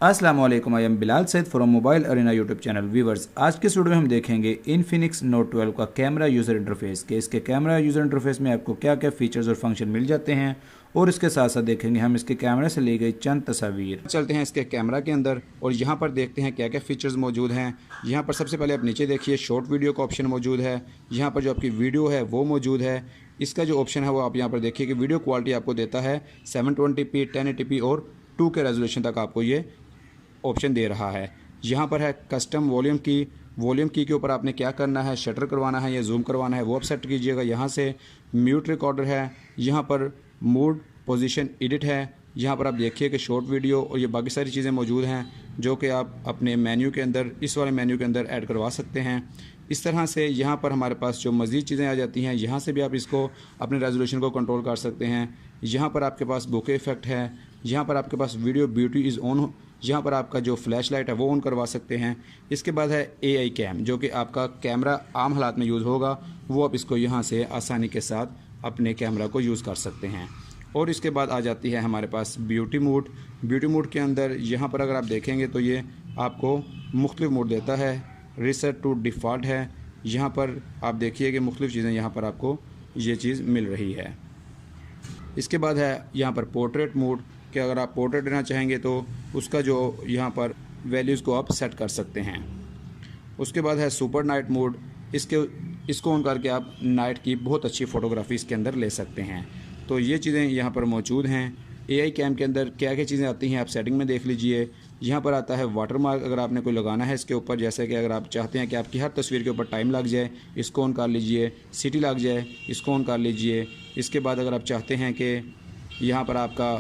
अस्सलाम वालेकुम, I am Bilal Saeed from Mobile Arena YouTube channel. Viewers, आज के वीडियो में हम देखेंगे इन्फिनिक्स नोट 12 का कैमरा यूज़र इंटरफेस के इसके कैमरा यूज़र इंटरफेस में आपको क्या क्या फीचर्स और फंक्शन मिल जाते हैं, और इसके साथ साथ देखेंगे हम इसके कैमरे से ली गई चंद तस्वीर। चलते हैं इसके कैमरा के अंदर और यहाँ पर देखते हैं क्या क्या फीचर्स मौजूद हैं। यहाँ पर सबसे पहले आप नीचे देखिए शॉर्ट वीडियो का ऑप्शन मौजूद है। यहाँ पर जो आपकी वीडियो है वो मौजूद है। इसका जो ऑप्शन है वो आप यहाँ पर देखिए कि वीडियो क्वालिटी आपको देता है 720p 1080p और 2K रेजोल्यूशन तक आपको ये ऑप्शन दे रहा है। यहाँ पर है कस्टम वॉल्यूम की के ऊपर आपने क्या करना है, शटर करवाना है या जूम करवाना है वो आप सेट कीजिएगा। यहाँ से म्यूट रिकॉर्डर है, यहाँ पर मूड पोजीशन एडिट है। यहाँ पर आप देखिए कि शॉर्ट वीडियो और ये बाकी सारी चीज़ें मौजूद हैं जो कि आप अपने मेन्यू के अंदर, इस वाले मेन्यू के अंदर ऐड करवा सकते हैं। इस तरह से यहाँ पर हमारे पास जो मज़ीद चीज़ें आ जाती हैं, यहाँ से भी आप इसको अपने रेजोल्यूशन को कंट्रोल कर सकते हैं। यहाँ पर आपके पास बुके इफेक्ट है, यहाँ पर आपके पास वीडियो ब्यूटी इज़ ऑन, यहाँ पर आपका जो फ्लैश लाइट है वो ऑन करवा सकते हैं। इसके बाद है AI कैम, जो कि आपका कैमरा आम हालात में यूज़ होगा, वो आप इसको यहाँ से आसानी के साथ अपने कैमरा को यूज़ कर सकते हैं। और इसके बाद आ जाती है हमारे पास ब्यूटी मोड के अंदर यहाँ पर अगर आप देखेंगे तो ये आपको मुख्तलिफ मोड देता है। रीसेट टू डिफ़ॉल्ट है, यहाँ पर आप देखिए कि मुख्तलिफ चीज़ें यहाँ पर आपको ये चीज़ मिल रही है। इसके बाद है यहाँ पर पोर्ट्रेट मोड कि अगर आप पोर्ट्रेट लेना चाहेंगे तो उसका जो यहाँ पर वैल्यूज़ को आप सेट कर सकते हैं। उसके बाद है सुपर नाइट मोड, इसको ऑन करके आप नाइट की बहुत अच्छी फ़ोटोग्राफी इसके अंदर ले सकते हैं। तो ये चीज़ें यहाँ पर मौजूद हैं। AI कैम के अंदर क्या क्या चीज़ें आती हैं आप सेटिंग में देख लीजिए। यहाँ पर आता है वाटरमार्क, अगर आपने कोई लगाना है इसके ऊपर, जैसे कि अगर आप चाहते हैं कि आपकी हर तस्वीर के ऊपर टाइम लग जाए, इसको ऑन कर लीजिए। सिटी लग जाए, इसको ऑन कर लीजिए। इसके बाद अगर आप चाहते हैं कि यहाँ पर आपका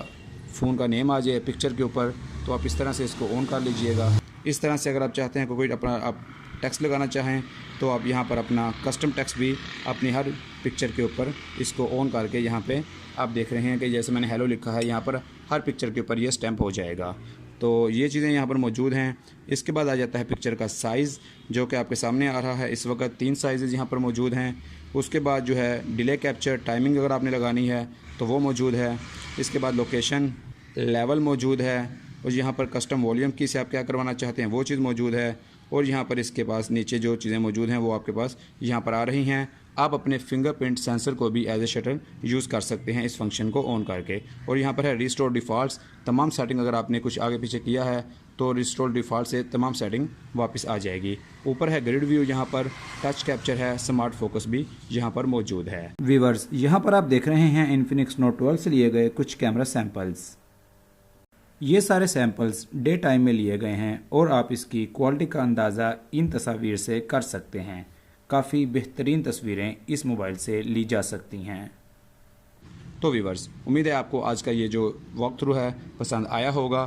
फ़ोन का नेम आ जाए पिक्चर के ऊपर, तो आप इस तरह से इसको ऑन कर लीजिएगा। इस तरह से अगर आप चाहते हैं कोई अपना आप टेक्स्ट लगाना चाहें तो आप यहाँ पर अपना कस्टम टेक्स्ट भी अपनी हर पिक्चर के ऊपर इसको ऑन करके यहाँ पे आप देख रहे हैं कि जैसे मैंने हेलो लिखा है, यहाँ पर हर पिक्चर के ऊपर ये स्टैम्प हो जाएगा। तो ये चीज़ें यहाँ पर मौजूद हैं। इसके बाद आ जाता है पिक्चर का साइज़, जो कि आपके सामने आ रहा है। इस वक्त 3 साइज़ यहाँ पर मौजूद हैं। उसके बाद जो है डिले कैप्चर टाइमिंग अगर आपने लगानी है तो वो मौजूद है। इसके बाद लोकेशन लेवल मौजूद है, और यहाँ पर कस्टम वॉल्यूम की से आप क्या करवाना चाहते हैं वो चीज़ मौजूद है। और यहाँ पर इसके पास नीचे जो चीज़ें मौजूद हैं वो आपके पास यहाँ पर आ रही हैं। आप अपने फिंगरप्रिंट सेंसर को भी एज ए शटर यूज़ कर सकते हैं इस फंक्शन को ऑन करके। और यहाँ पर है रिस्टोर डिफ़ॉल्ट्स, तमाम सेटिंग अगर आपने कुछ आगे पीछे किया है तो रिस्टोर डिफ़ॉल्ट से तमाम सेटिंग वापस आ जाएगी। ऊपर है ग्रिड व्यू, यहाँ पर टच कैप्चर है, स्मार्ट फोकस भी यहाँ पर मौजूद है। व्यूअर्स, यहाँ पर आप देख रहे हैं इन्फिनिक्स नोट 12 से लिए गए कुछ कैमरा सैंपल्स। ये सारे सैंपल्स डे टाइम में लिए गए हैं और आप इसकी क्वालिटी का अंदाज़ा इन तस्वीर से कर सकते हैं। काफ़ी बेहतरीन तस्वीरें इस मोबाइल से ली जा सकती हैं। तो व्यूअर्स, उम्मीद है आपको आज का ये जो वॉक थ्रू है पसंद आया होगा।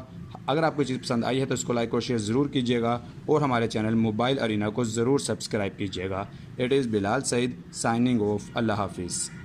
अगर आपको चीज़ पसंद आई है तो इसको लाइक और शेयर ज़रूर कीजिएगा और हमारे चैनल मोबाइल अरीना को ज़रूर सब्सक्राइब कीजिएगा। It is Bilal Saeed signing off. अल्लाह हाफिज़।